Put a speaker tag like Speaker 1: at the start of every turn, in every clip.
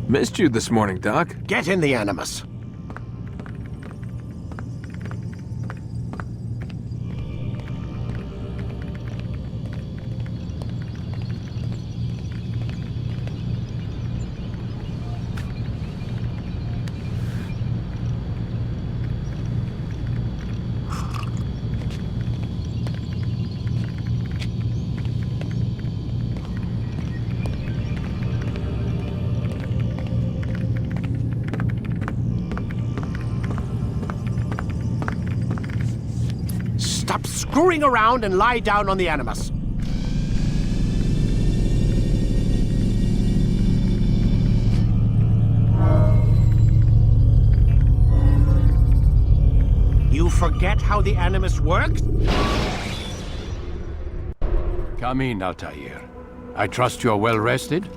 Speaker 1: Missed you this morning, Doc.
Speaker 2: Get in the Animus. Stop screwing around and lie down on the Animus. You forget how the Animus works?
Speaker 3: Come in, Altair. I trust you're well rested?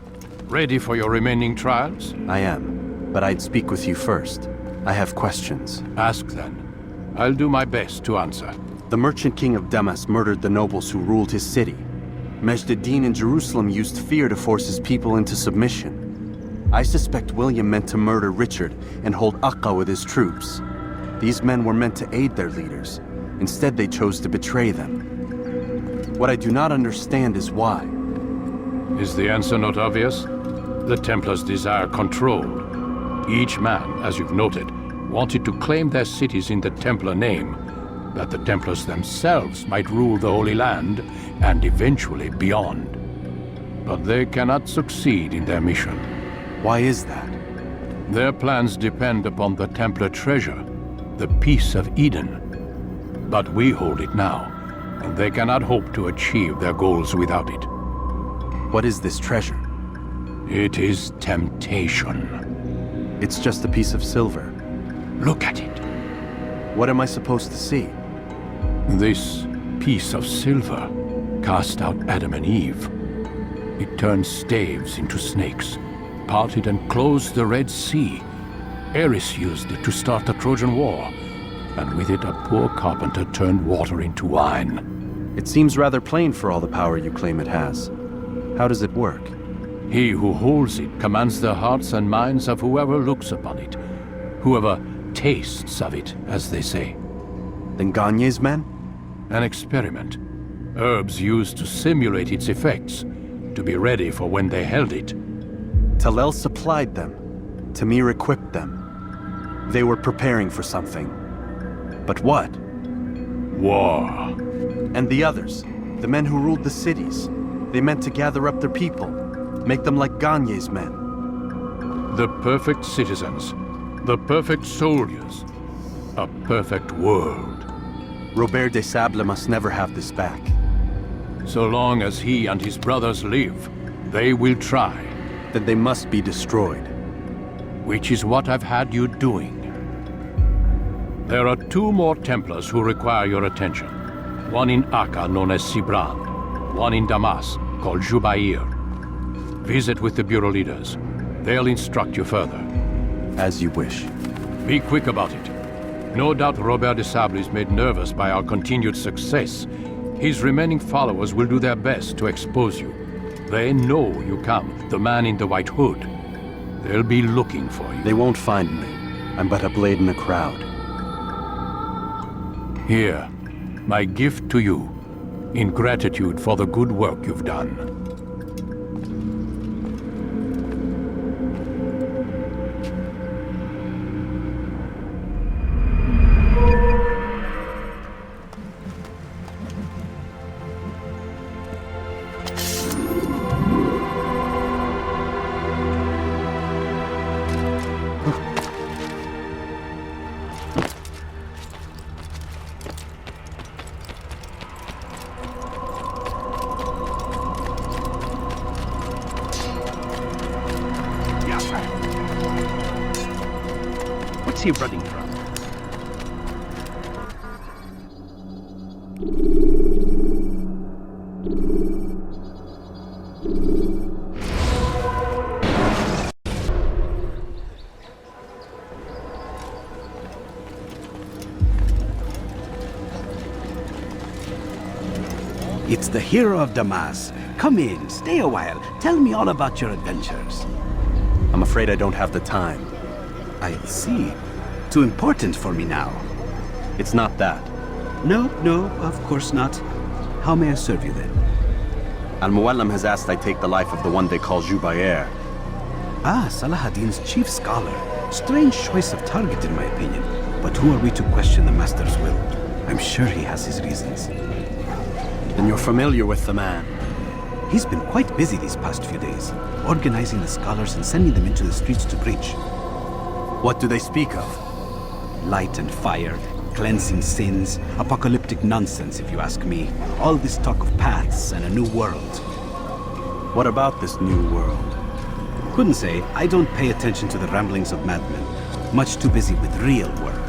Speaker 3: Ready for your remaining trials?
Speaker 4: I am, but I'd speak with you first. I have questions.
Speaker 3: Ask then. I'll do my best to answer.
Speaker 4: The merchant king of Damas murdered the nobles who ruled his city. Majd-ad-Din in Jerusalem used fear to force his people into submission. I suspect William meant to murder Richard and hold Akka with his troops. These men were meant to aid their leaders. Instead, they chose to betray them. What I do not understand is why.
Speaker 3: Is the answer not obvious? The Templars desire control. Each man, as you've noted, wanted to claim their cities in the Templar name, that the Templars themselves might rule the Holy Land, and eventually beyond. But they cannot succeed in their mission.
Speaker 4: Why is that?
Speaker 3: Their plans depend upon the Templar treasure, the Peace of Eden. But we hold it now, and they cannot hope to achieve their goals without it.
Speaker 4: What is this treasure?
Speaker 3: It is temptation.
Speaker 4: It's just a piece of silver.
Speaker 3: Look at it.
Speaker 4: What am I supposed to see?
Speaker 3: This piece of silver cast out Adam and Eve. It turned staves into snakes, parted and closed the Red Sea. Ares used it to start the Trojan War, and with it a poor carpenter turned water into wine.
Speaker 4: It seems rather plain for all the power you claim it has. How does it work?
Speaker 3: He who holds it commands the hearts and minds of whoever looks upon it, whoever tastes of it, as they say.
Speaker 4: Then Gagne's men?
Speaker 3: An experiment. Herbs used to simulate its effects, to be ready for when they held it.
Speaker 4: Talel supplied them. Tamir equipped them. They were preparing for something. But what?
Speaker 3: War.
Speaker 4: And the others, the men who ruled the cities, they meant to gather up their people, make them like Gagne's men.
Speaker 3: The perfect citizens, the perfect soldiers, a perfect world.
Speaker 4: Robert des Sables must never have this back.
Speaker 3: So long as he and his brothers live, they will try.
Speaker 4: Then they must be destroyed.
Speaker 3: Which is what I've had you doing. There are 2 more Templars who require your attention. One in Akka, known as Sibran. One in Damas, called Jubair. Visit with the Bureau leaders. They'll instruct you further.
Speaker 4: As you wish.
Speaker 3: Be quick about it. No doubt Robert des Sables is made nervous by our continued success. His remaining followers will do their best to expose you. They know you come, the man in the white hood. They'll be looking for you.
Speaker 4: They won't find me. I'm but a blade in a crowd.
Speaker 3: Here, my gift to you, in gratitude for the good work you've done.
Speaker 2: What's he running from? It's the hero of Damas. Come in, stay a while. Tell me all about your adventures.
Speaker 4: I'm afraid I don't have the time.
Speaker 1: I see. Too important for me now.
Speaker 4: It's not that.
Speaker 1: No, of course not. How may I serve you then?
Speaker 4: Al-Muallim has asked I take the life of the one they call Jubair.
Speaker 1: Ah, Salahadin's chief scholar. Strange choice of target in my opinion. But who are we to question the Master's will? I'm sure he has his reasons.
Speaker 4: Then you're familiar with the man.
Speaker 1: He's been quite busy these past few days, organizing the scholars and sending them into the streets to preach.
Speaker 4: What do they speak of?
Speaker 1: Light and fire, cleansing sins, apocalyptic nonsense if you ask me. All this talk of paths and a new world.
Speaker 4: What about this new world?
Speaker 1: Couldn't say. I don't pay attention to the ramblings of madmen. Much too busy with real work.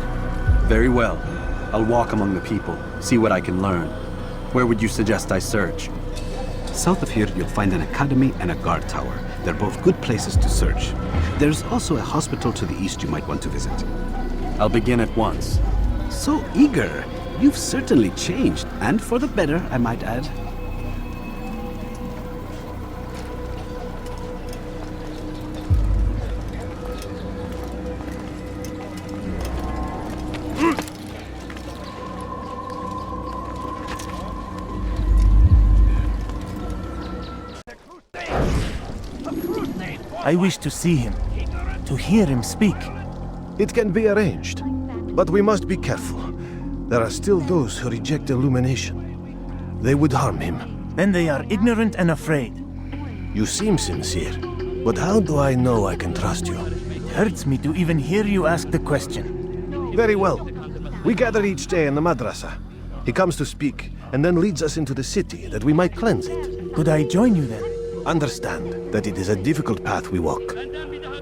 Speaker 4: Very well. I'll walk among the people, see what I can learn. Where would you suggest I search?
Speaker 1: South of here, you'll find an academy and a guard tower. They're both good places to search. There's also a hospital to the east you might want to visit.
Speaker 4: I'll begin at once.
Speaker 1: So eager. You've certainly changed, and for the better, I might add.
Speaker 5: I wish to see him, to hear him speak.
Speaker 6: It can be arranged, but we must be careful. There are still those who reject illumination. They would harm him.
Speaker 5: Then they are ignorant and afraid.
Speaker 6: You seem sincere, but how do I know I can trust you?
Speaker 5: It hurts me to even hear you ask the question.
Speaker 6: Very well. We gather each day in the madrasa. He comes to speak, and then leads us into the city that we might cleanse it.
Speaker 5: Could I join you then?
Speaker 6: Understand that it is a difficult path we walk.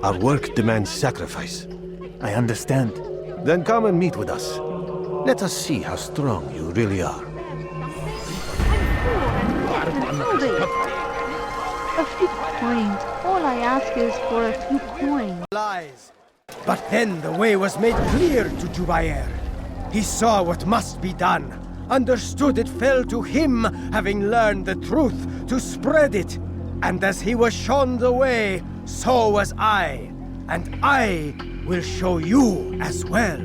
Speaker 6: Our work demands sacrifice.
Speaker 5: I understand.
Speaker 6: Then come and meet with us. Let us see how strong you really are.
Speaker 7: A few coins. All I ask is for a few coins.
Speaker 2: Lies. But then the way was made clear to Jubair. He saw what must be done, understood it fell to him, having learned the truth, to spread it. And as he was shown the way, so was I. And I will show you as well.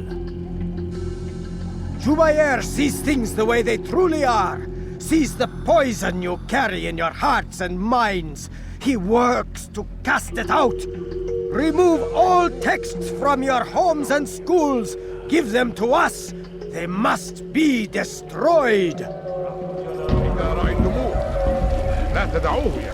Speaker 2: Jubair sees things the way they truly are, sees the poison you carry in your hearts and minds. He works to cast it out. Remove all texts from your homes and schools. Give them to us. They must be destroyed.
Speaker 8: لا تدعوه يا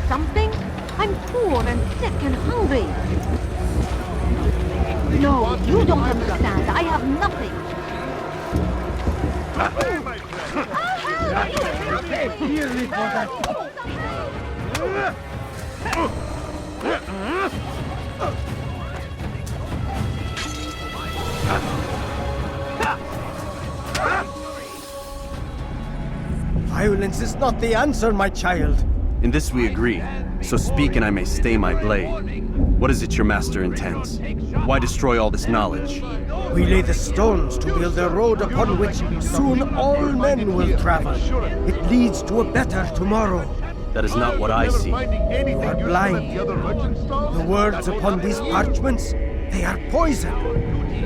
Speaker 7: Something? I'm poor and sick and hungry. No, you don't understand. I have nothing.
Speaker 2: Violence is not the answer, my child.
Speaker 4: In this we agree, so speak and I may stay my blade. What is it your master intends? Why destroy all this knowledge?
Speaker 2: We lay the stones to build a road upon which soon all men will travel. It leads to a better tomorrow.
Speaker 4: That is not what I see.
Speaker 2: You are blind. The words upon these parchments, they are poison.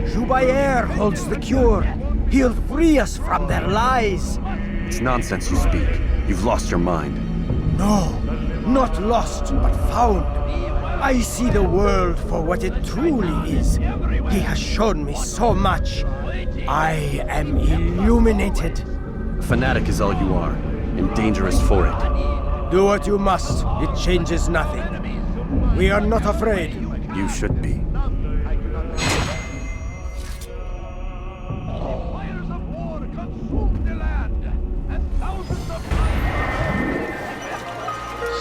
Speaker 2: Jubair holds the cure. He'll free us from their lies.
Speaker 4: It's nonsense you speak. You've lost your mind.
Speaker 2: No, not lost, but found. I see the world for what it truly is. He has shown me so much. I am illuminated.
Speaker 4: A fanatic is all you are, and dangerous for it.
Speaker 2: Do what you must. It changes nothing. We are not afraid.
Speaker 4: You should be.
Speaker 8: Fires of war consumed the land, and thousands of lives.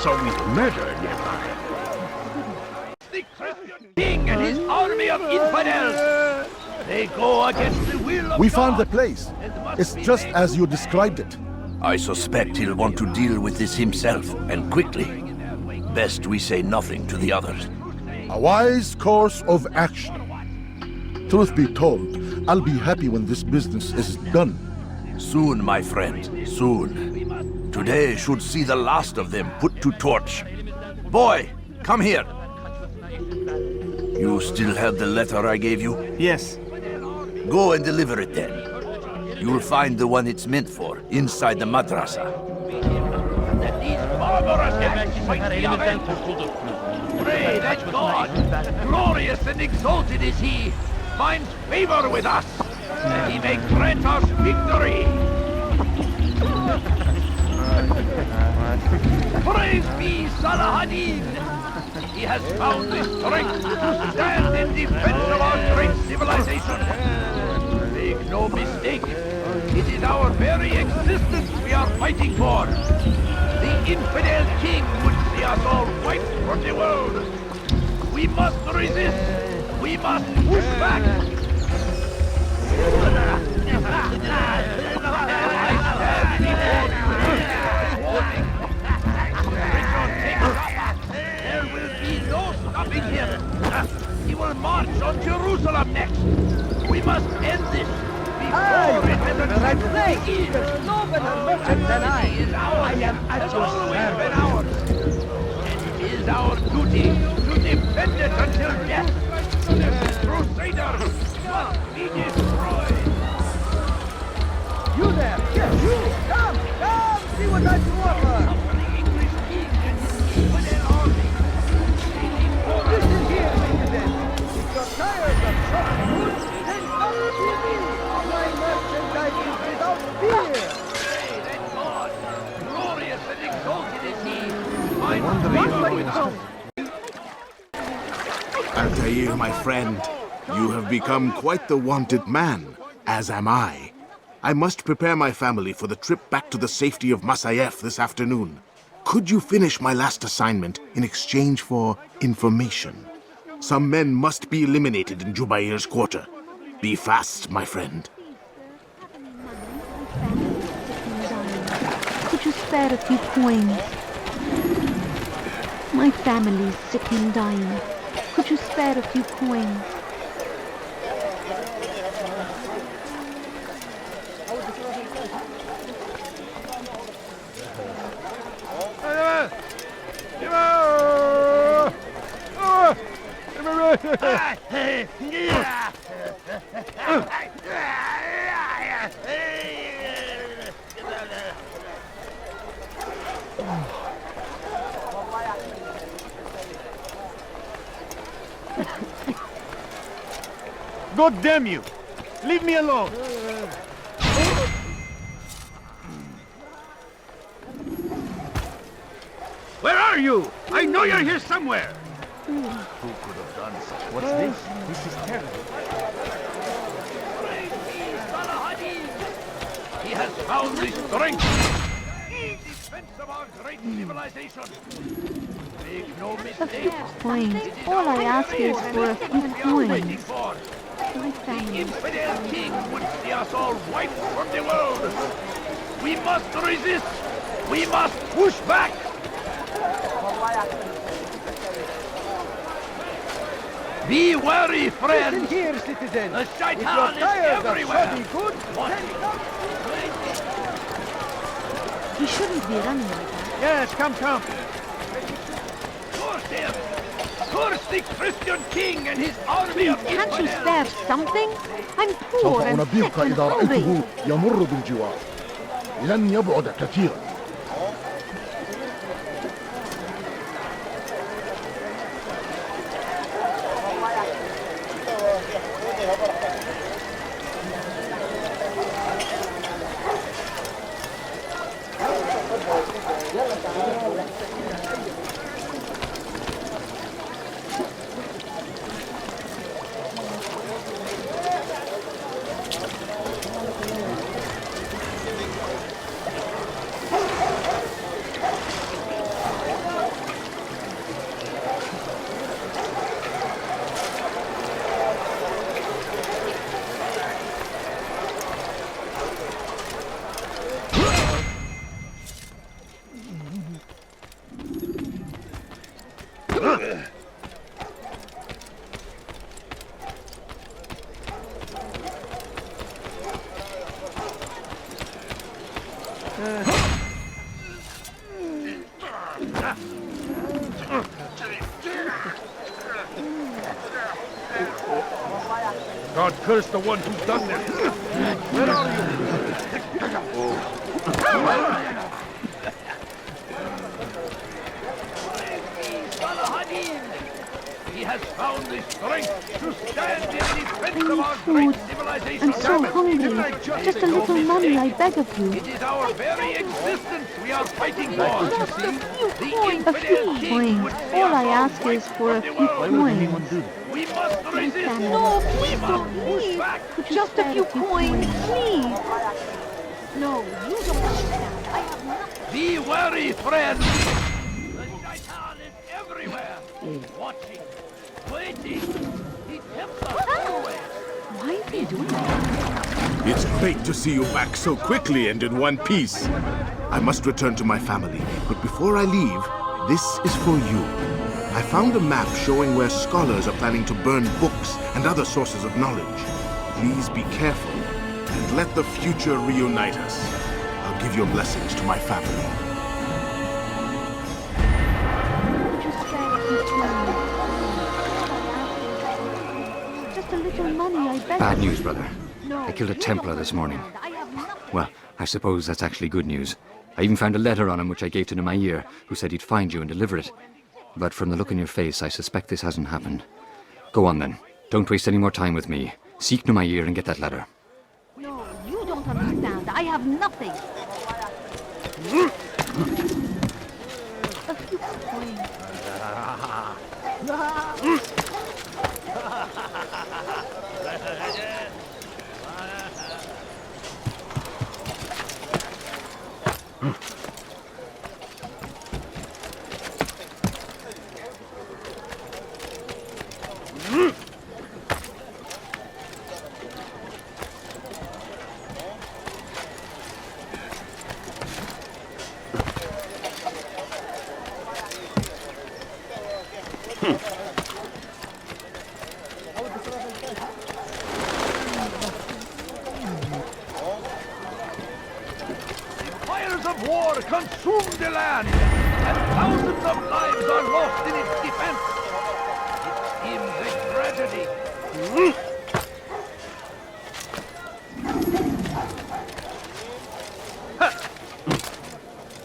Speaker 8: So we've murdered nearby. The Christian king and his army of infidels. They go against the will of
Speaker 6: We
Speaker 8: God.
Speaker 6: found the place. It's just as you described it.
Speaker 9: I suspect he'll want to deal with this himself, and quickly. Best we say nothing to the others.
Speaker 6: A wise course of action. Truth be told, I'll be happy when this business is done.
Speaker 9: Soon, my friend, soon. Today should see the last of them put to torch. Boy, come here. You still have the letter I gave you?
Speaker 5: Yes.
Speaker 9: Go and deliver it then. You'll find the one it's meant for inside the madrasa.
Speaker 8: That these barbarous acts might be avenged. Pray that God, glorious and exalted is He, finds favor with us, that He may grant us victory. Praise be Salahadin! He has found the strength to stand in defense of our great civilization. Make no mistake, it is our very existence we are fighting for. The infidel king would see us all wiped from the world. We must resist. We must push back. There will be no stopping him. He will march on Jerusalem next. We must end this before it has a chance to begin. No better merchant than I is ours. I am at your service. Ours. And it is our duty to defend it until death. The Crusaders must be destroyed. You there! Yes, you! Come! See what I can offer! The English king and his infidel army. Listen here, citizen. If you're tired of shopping goods, then come to me. My merchandise is without fear. Pray that God, glorious and exalted is He, find favor with us.
Speaker 10: Altair, my friend, you have become quite the wanted man, as am I. I must prepare my family for the trip back to the safety of Masayef this afternoon. Could you finish my last assignment in exchange for information? Some men must be eliminated in Jubair's quarter. Be fast, my friend.
Speaker 7: Could you spare a few coins? My family's sick and dying. Could you spare a few coins?
Speaker 5: God damn you! Leave me alone!
Speaker 8: Where are you? I know you're here somewhere.
Speaker 5: Who could have done such? What's this? This is terrible.
Speaker 8: Praise be Salahadin. He has found the strength in defense of our great civilization. Make no
Speaker 7: A
Speaker 8: mistake.
Speaker 7: few coins. All I ask is for a few coins. My
Speaker 8: The
Speaker 7: family.
Speaker 8: infidel king would see us all wiped from the world. We must resist. We must push back. Be wary, friends. Listen here, citizen. The shaitan is everywhere.
Speaker 7: He shouldn't be running like that.
Speaker 5: Yes, come.
Speaker 8: Curse him. Curse the Christian king and his army of
Speaker 7: Can't you
Speaker 8: infidels.
Speaker 7: spare something? I'm poor
Speaker 6: سوف
Speaker 7: and sick
Speaker 6: أنبهك
Speaker 7: and
Speaker 6: إذا
Speaker 7: hungry.
Speaker 6: رأيته يمر بالجوار. لن يبعد كثيرا.
Speaker 8: God curse the one who's done this. Where are you? He has found the strength to stand in defense of our great civilization.
Speaker 7: I'm so hungry. Just a little money, I beg of you.
Speaker 8: It is our very existence we are fighting for.
Speaker 7: Just a few coins. A few coins. All I ask is for a few coins.
Speaker 8: We must resist.
Speaker 7: No, please don't leave. Just a few coins, please. No, you don't understand. I have nothing.
Speaker 8: Be wary, friend. The shaitan is everywhere. Watching, waiting. He tempts us always.
Speaker 7: Why is he doing that?
Speaker 10: It's great to see you back so quickly and in one piece. I must return to my family, but before I leave, this is for you. I found a map showing where scholars are planning to burn books and other sources of knowledge. Please be careful and let the future reunite us. I'll give your blessings to my family.
Speaker 7: Just a little money, I beg.
Speaker 11: Bad news, brother.
Speaker 7: No,
Speaker 11: I killed a
Speaker 7: you
Speaker 11: Templar
Speaker 7: don't
Speaker 11: this morning.
Speaker 7: understand. I have nothing.
Speaker 11: Well, I suppose that's actually good news. I even found a letter on him which I gave to Altair, who said he'd find you and deliver it. But from the look in your face, I suspect this hasn't happened. Go on then. Don't waste any more time with me. Seek Altair and get that letter.
Speaker 7: No, you don't understand. I have nothing. A few coins.
Speaker 8: Fires of war consume the land, and thousands of lives are lost in its defense. It seems a tragedy.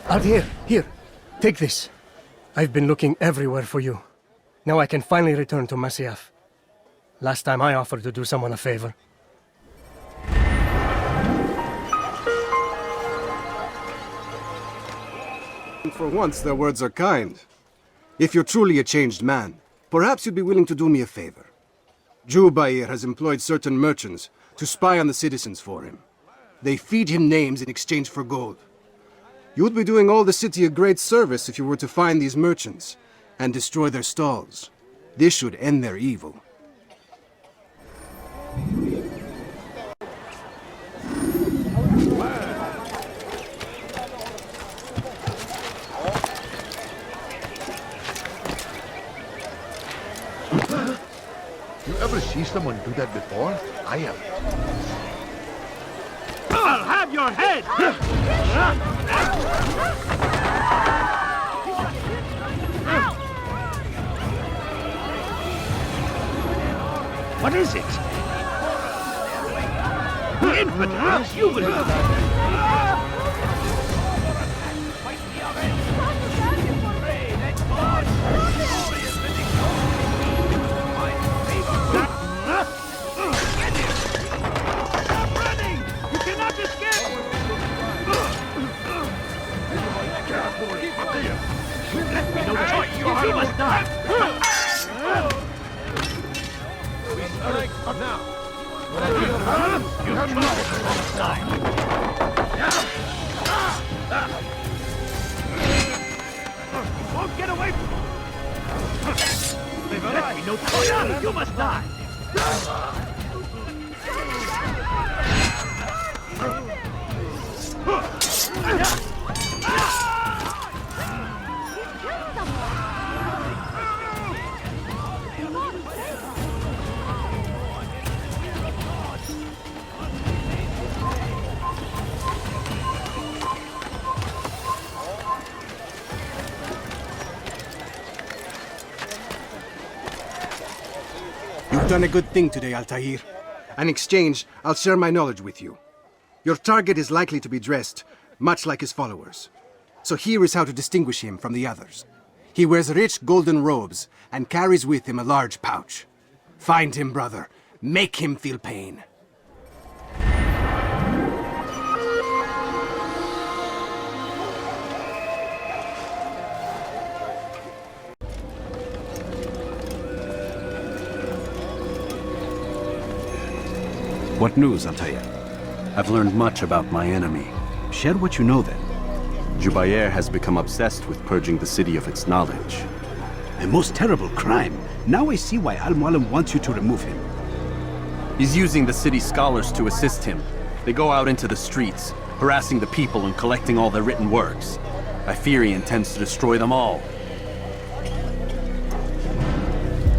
Speaker 2: Altair, here. Take this. I've been looking everywhere for you. Now I can finally return to Masyaf. Last time I offered to do someone a favor.
Speaker 6: For once, their words are kind. If you're truly a changed man, perhaps you'd be willing to do me a favor. Jubair has employed certain merchants to spy on the citizens for him. They feed him names in exchange for gold. You'd be doing all the city a great service if you were to find these merchants and destroy their stalls. This should end their evil.
Speaker 9: You ever see someone do that before? I have.
Speaker 8: I'll have your head! What is it? The infidels, you will... Let me know the choice. You must die. We strike now. You have not time. Won't get away from me. Let me know the choice. You must die.
Speaker 6: You've done a good thing today, Altair. In exchange, I'll share my knowledge with you. Your target is likely to be dressed much like his followers. So here is how to distinguish him from the others. He wears rich golden robes and carries with him a large pouch. Find him, brother. Make him feel pain.
Speaker 1: What news, Altair?
Speaker 4: I've learned much about my enemy.
Speaker 1: Share what you know then.
Speaker 4: Jubair has become obsessed with purging the city of its knowledge.
Speaker 1: A most terrible crime. Now I see why Al-Mualim wants you to remove him.
Speaker 4: He's using the city scholars to assist him. They go out into the streets, harassing the people and collecting all their written works. I fear he intends to destroy them all.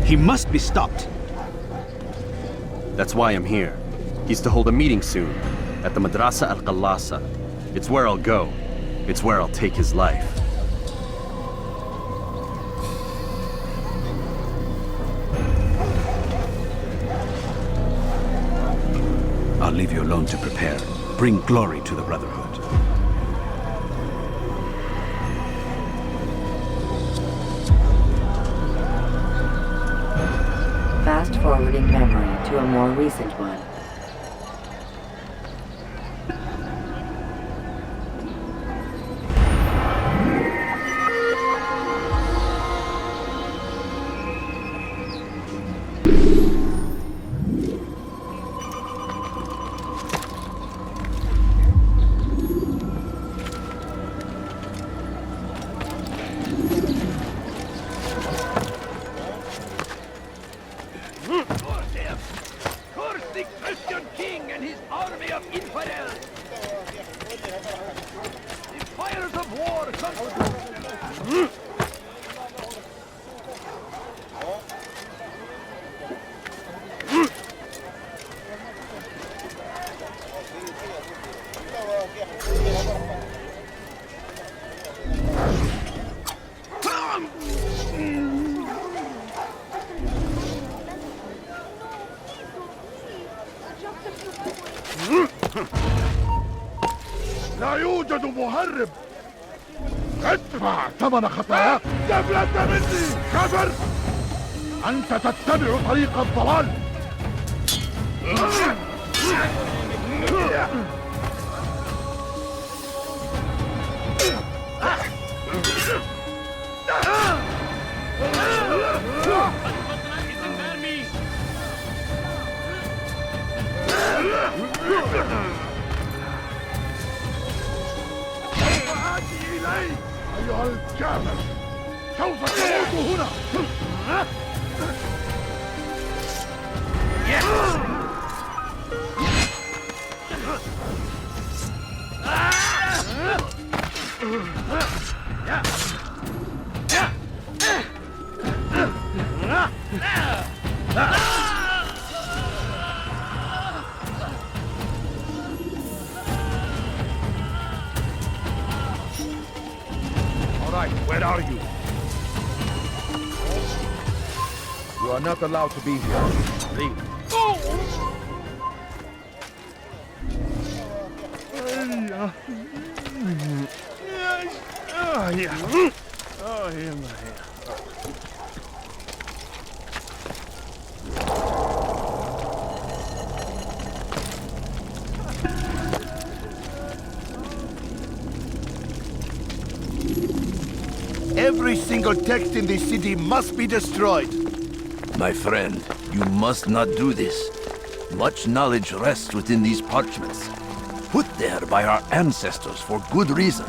Speaker 1: He must be stopped.
Speaker 4: That's why I'm here. He's to hold a meeting soon, at the Madrasa al-Qallasa. It's where I'll go. It's where I'll take his life.
Speaker 1: I'll leave you alone to prepare. Bring glory to the Brotherhood.
Speaker 12: Fast-forwarding memory to a more recent one.
Speaker 8: لا يوجد مهرب. ادفع ثمن خطاياك قبل مني كفر. أنت تتبع طريق الضلال. أيها الكافر سوف تموت هنا. Where are you? You are not allowed to be here. Leave. Every single text in this city must be destroyed.
Speaker 9: My friend, you must not do this. Much knowledge rests within these parchments, put there by our ancestors for good reason.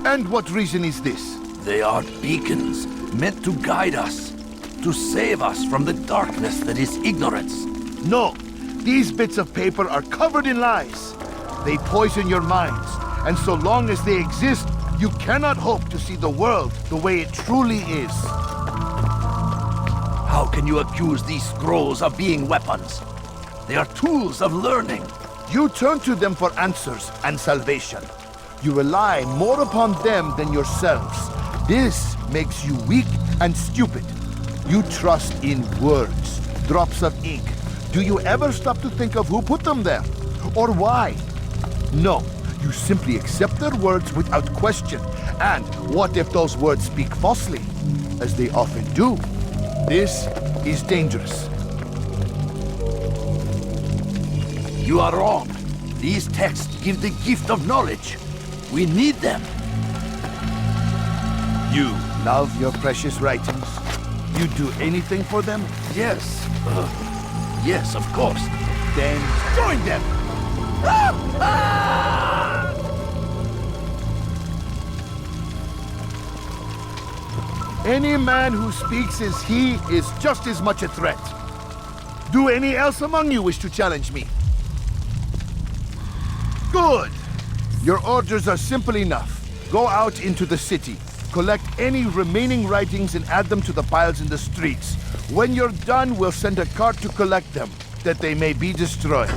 Speaker 10: And what reason is this?
Speaker 9: They are beacons meant to guide us, to save us from the darkness that is ignorance.
Speaker 10: No, these bits of paper are covered in lies. They poison your minds, and so long as they exist, you cannot hope to see the world the way it truly is.
Speaker 9: How can you accuse these scrolls of being weapons? They are tools of learning.
Speaker 10: You turn to them for answers and salvation. You rely more upon them than yourselves. This makes you weak and stupid.
Speaker 13: You trust in words, drops of ink. Do you ever stop to think of who put them there? Or why? No, you simply accept their words without question. And what if those words speak falsely? As they often do. This is dangerous.
Speaker 9: You are wrong. These texts give the gift of knowledge. We need them.
Speaker 13: You love your precious writings? You'd do anything for them?
Speaker 9: Yes. Yes, of course.
Speaker 13: Then join them! Any man who speaks as he is just as much a threat. Do any else among you wish to challenge me? Good! Your orders are simple enough. Go out into the city, collect any remaining writings and add them to the piles in the streets. When you're done, we'll send a cart to collect them, that they may be destroyed.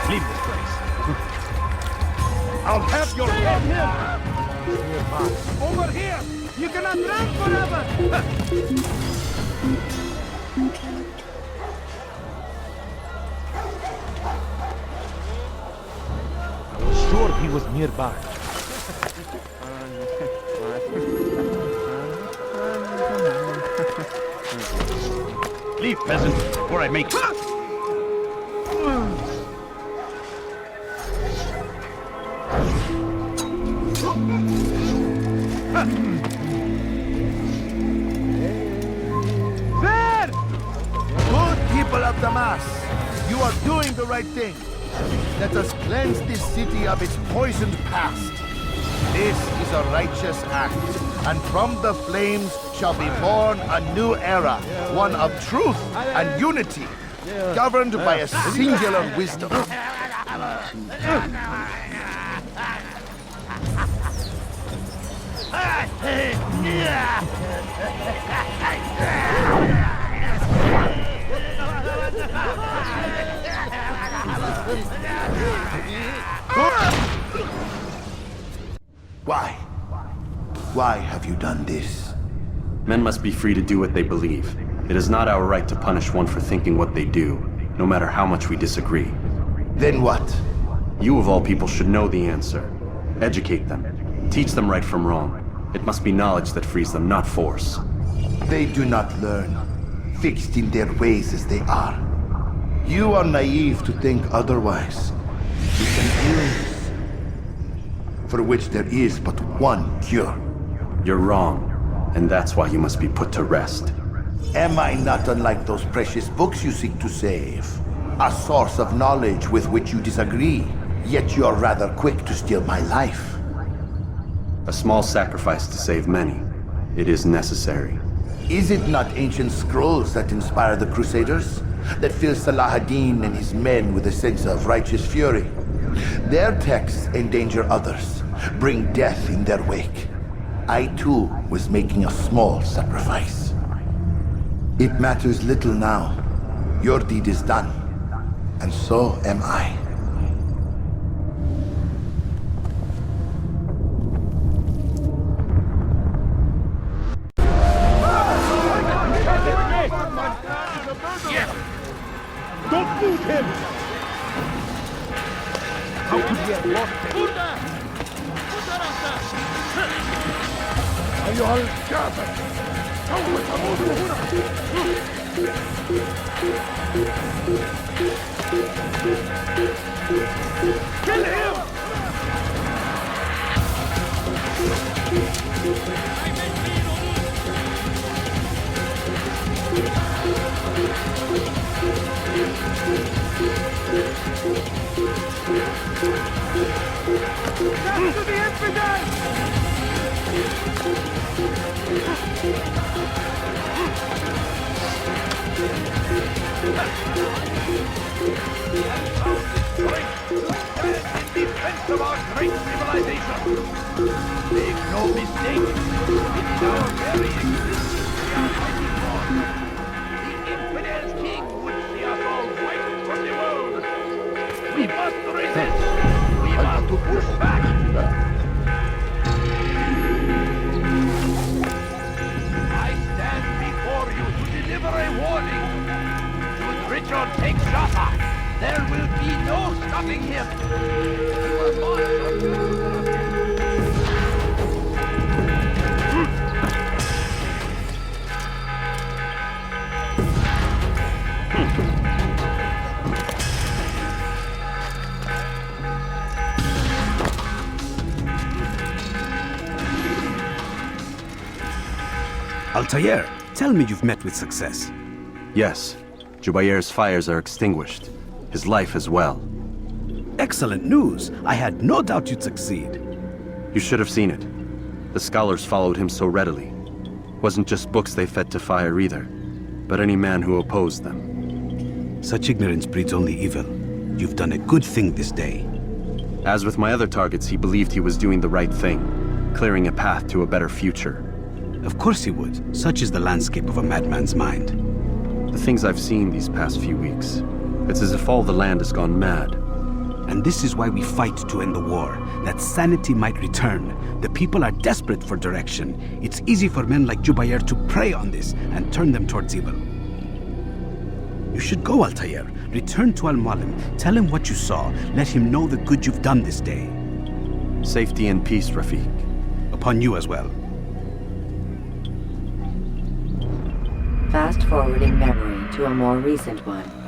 Speaker 8: Leave this place. I'll have your head here. Over here. You cannot run forever. Sure, he was nearby. Leave, peasant, before I make you.
Speaker 13: There! Good people of Damas, you are doing the right thing. Let us cleanse this city of its poisoned past. This is a righteous act, and from the flames shall be born a new era, one of truth and unity, governed by a singular wisdom.
Speaker 9: Why? Why have you done this?
Speaker 4: Men must be free to do what they believe. It is not our right to punish one for thinking what they do, no matter how much we disagree.
Speaker 9: Then what?
Speaker 4: You of all people should know the answer. Educate them. Teach them right from wrong. It must be knowledge that frees them, not force.
Speaker 9: They do not learn, fixed in their ways as they are. You are naive to think otherwise. It's an illness for which there is but one cure.
Speaker 4: You're wrong, and that's why you must be put to rest.
Speaker 9: Am I not unlike those precious books you seek to save? A source of knowledge with which you disagree, yet you are rather quick to steal my life.
Speaker 4: A small sacrifice to save many. It is necessary.
Speaker 9: Is it not ancient scrolls that inspire the Crusaders? That fill Salah ad-Din and his men with a sense of righteous fury? Their texts endanger others, bring death in their wake. I too was making a small sacrifice. It matters little now. Your deed is done, and so am I.
Speaker 8: Don't move him! How could we have lost him? أيها الكافر! سوف تموت هنا! Kill him! Death to the infidels! In defense of our great civilization. Make no mistake, in our very existence we are fighting for. The infidel king would see us all wiped from the world. We must resist. We must push back. I stand before you to deliver a warning. Should Richard take Jaffa, there will be no stopping him. He will march on Jerusalem.
Speaker 1: Altair, tell me you've met with success.
Speaker 4: Yes. Jubair's fires are extinguished. His life as well.
Speaker 1: Excellent news. I had no doubt you'd succeed.
Speaker 4: You should have seen it. The scholars followed him so readily. Wasn't just books they fed to fire either, but any man who opposed them.
Speaker 1: Such ignorance breeds only evil. You've done a good thing this day.
Speaker 4: As with my other targets, he believed he was doing the right thing, clearing a path to a better future.
Speaker 1: Of course he would. Such is the landscape of a madman's mind.
Speaker 4: The things I've seen these past few weeks, it's as if all the land has gone mad.
Speaker 1: And this is why we fight to end the war, that sanity might return. The people are desperate for direction. It's easy for men like Jubair to prey on this and turn them towards evil. You should go, Altair. Return to Al-Mualim. Tell him what you saw. Let him know the good you've done this day.
Speaker 4: Safety and peace, Rafiq.
Speaker 1: Upon you as well.
Speaker 12: Fast-forwarding memory to a more recent one.